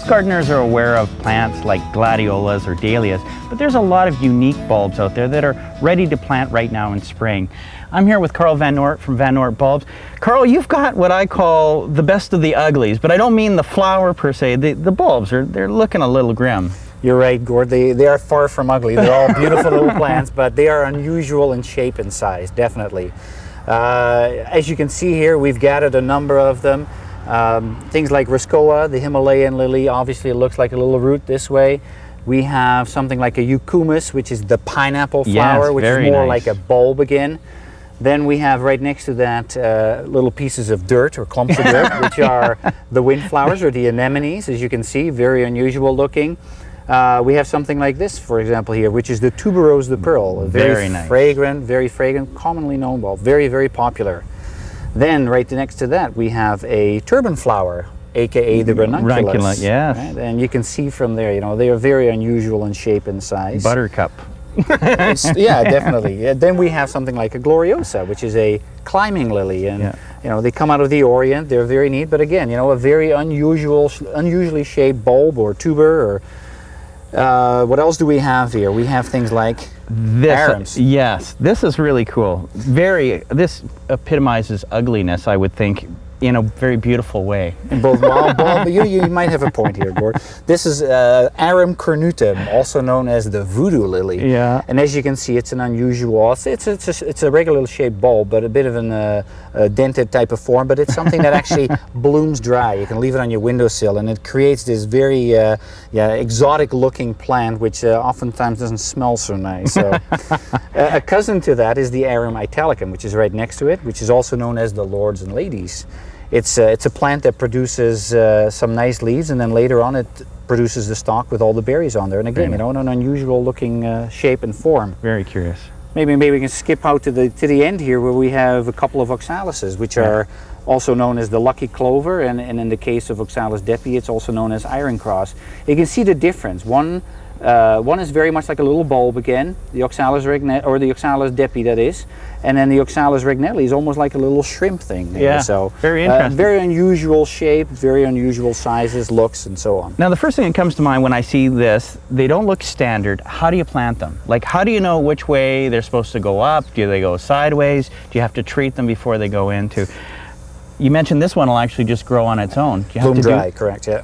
Most gardeners are aware of plants like gladiolas or dahlias, but there's a lot of unique bulbs out there that are ready to plant right now in spring. I'm here with Carl Van Noort from Van Noort Bulbs. Carl, you've got what I call the best of the uglies, but I don't mean the flower per se. The bulbs, they're looking a little grim. You're right, Gord. They are far from ugly. They're all beautiful little plants, but they are unusual in shape and size, definitely. As you can see here, we've gathered a number of them. Things like Roscoa, the Himalayan lily, obviously it looks like a little root this way. We have something like a Eucumis, which is the pineapple flower, yes, which is more nice. like a bulb again. Then we have right next to that little pieces of dirt or clumps of dirt, which are the windflowers or the anemones, as you can see, very unusual looking. We have something like this, for example, here, which is the tuberose de Pearl, a very nice. very fragrant, commonly known bulb, very, very popular. Then right next to that, we have a turban flower, aka the ranunculus. Ranunculus, yes. Right? And you can see from there, they are very unusual in shape and size. Buttercup. Yeah, definitely. Then we have something like a gloriosa, which is a climbing lily, and they come out of the Orient. They're very neat, but again, a very unusually shaped bulb or tuber. Or what else do we have here? We have things like arums. Yes, this is really cool. This epitomizes ugliness, I would think, in a very beautiful way. In both, you might have a point here, Gord. This is Arum cornutum, also known as the voodoo lily. Yeah. And as you can see, it's an unusual. It's a regular shaped bulb, but a bit of a dented type of form. But it's something that actually blooms dry. You can leave it on your windowsill, and it creates this very exotic-looking plant, which oftentimes doesn't smell so nice. So, a cousin to that is the Arum italicum, which is right next to it, which is also known as the lords and ladies. It's a plant that produces some nice leaves, and then later on it produces the stalk with all the berries on there. And again, an unusual looking shape and form. Very curious. Maybe we can skip out to the end here, where we have a couple of oxalises, which are also known as the lucky clover, and in the case of Oxalis depi, it's also known as iron cross. You can see the difference. One is very much like a little bulb again, the Oxalis depi, that is, and then the Oxalis regnelli is almost like a little shrimp thing. Yeah, so very interesting. Very unusual shape, very unusual sizes, looks, and so on. Now, the first thing that comes to mind when I see this, they don't look standard. How do you plant them? Like, how do you know which way they're supposed to go up? Do they go sideways? Do you have to treat them before they go into? You mentioned this one will actually just grow on its own. Do you have Bloom dry, correct, yeah.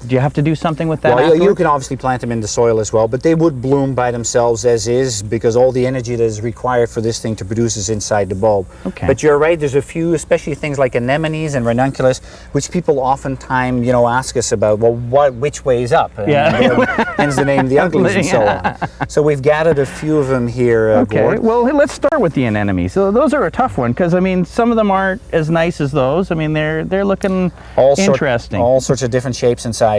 Do you have to do something with that? Well, you can obviously plant them in the soil as well, but they would bloom by themselves as is, because all the energy that is required for this thing to produce is inside the bulb. Okay. But you're right, there's a few, especially things like anemones and ranunculus, which people oftentimes, ask us about, well, which way is up? Hence the name the uglies and so on. So we've gathered a few of them here, Okay, Gord. well, let's start with the anemones. So those are a tough one, because, some of them aren't as nice as those. They're looking interesting. All sorts of different shapes and sizes.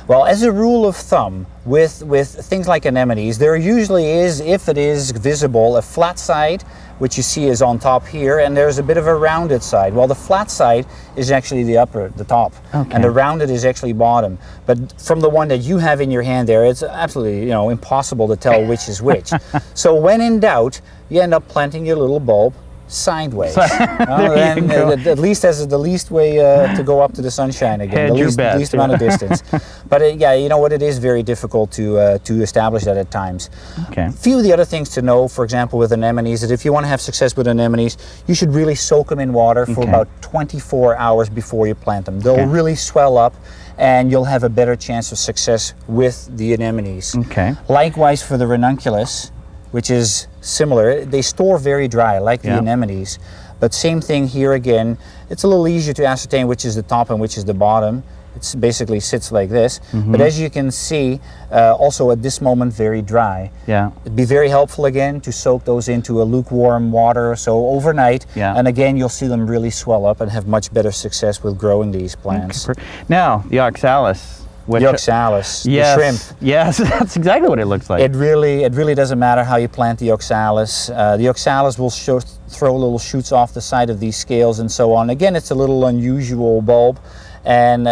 Well, as a rule of thumb, with things like anemones, there usually is, if it is visible, a flat side, which you see is on top here, and there's a bit of a rounded side. Well, the flat side is actually the top, and the rounded is actually bottom. But from the one that you have in your hand there, it's absolutely impossible to tell which is which. So when in doubt, you end up planting your little bulb sideways. At least as the least way to go up to the sunshine again. The least amount of distance. But it is very difficult to establish that at times. Okay. A few of the other things to know, for example, with anemones, that if you want to have success with anemones, you should really soak them in water for about 24 hours before you plant them. They'll really swell up, and you'll have a better chance of success with the anemones. Okay. Likewise for the ranunculus, which is similar. They store very dry, like the anemones. But same thing here again. It's a little easier to ascertain which is the top and which is the bottom. It basically sits like this. But as you can see, also at this moment, very dry. Yeah. It'd be very helpful again to soak those into a lukewarm water, so overnight. Yeah. And again, you'll see them really swell up and have much better success with growing these plants. Okay. Now, the oxalis. The oxalis, the shrimp. Yes, that's exactly what it looks like. It really doesn't matter how you plant the oxalis. The oxalis will throw little shoots off the side of these scales and so on. Again, it's a little unusual bulb, and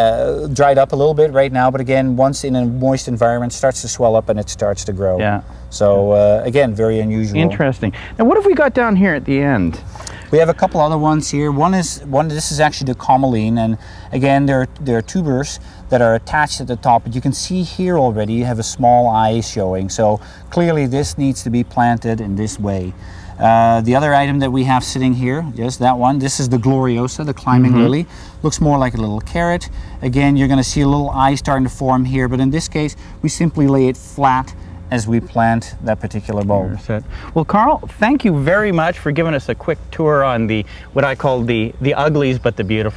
dried up a little bit right now, but again, once in a moist environment, starts to swell up and it starts to grow. Yeah. So again, very unusual. Interesting. Now, what have we got down here at the end? We have a couple other ones here. This is actually the commeline, and again, they're tubers. that are attached at the top. But you can see here already you have a small eye showing. So clearly this needs to be planted in this way. The other item that we have sitting here, yes, that one, this is the Gloriosa, the climbing lily. Looks more like a little carrot. Again, you're going to see a little eye starting to form here, but in this case, we simply lay it flat as we plant that particular bulb. That's it. Well, Carl, thank you very much for giving us a quick tour on the what I call the uglies but the beautiful.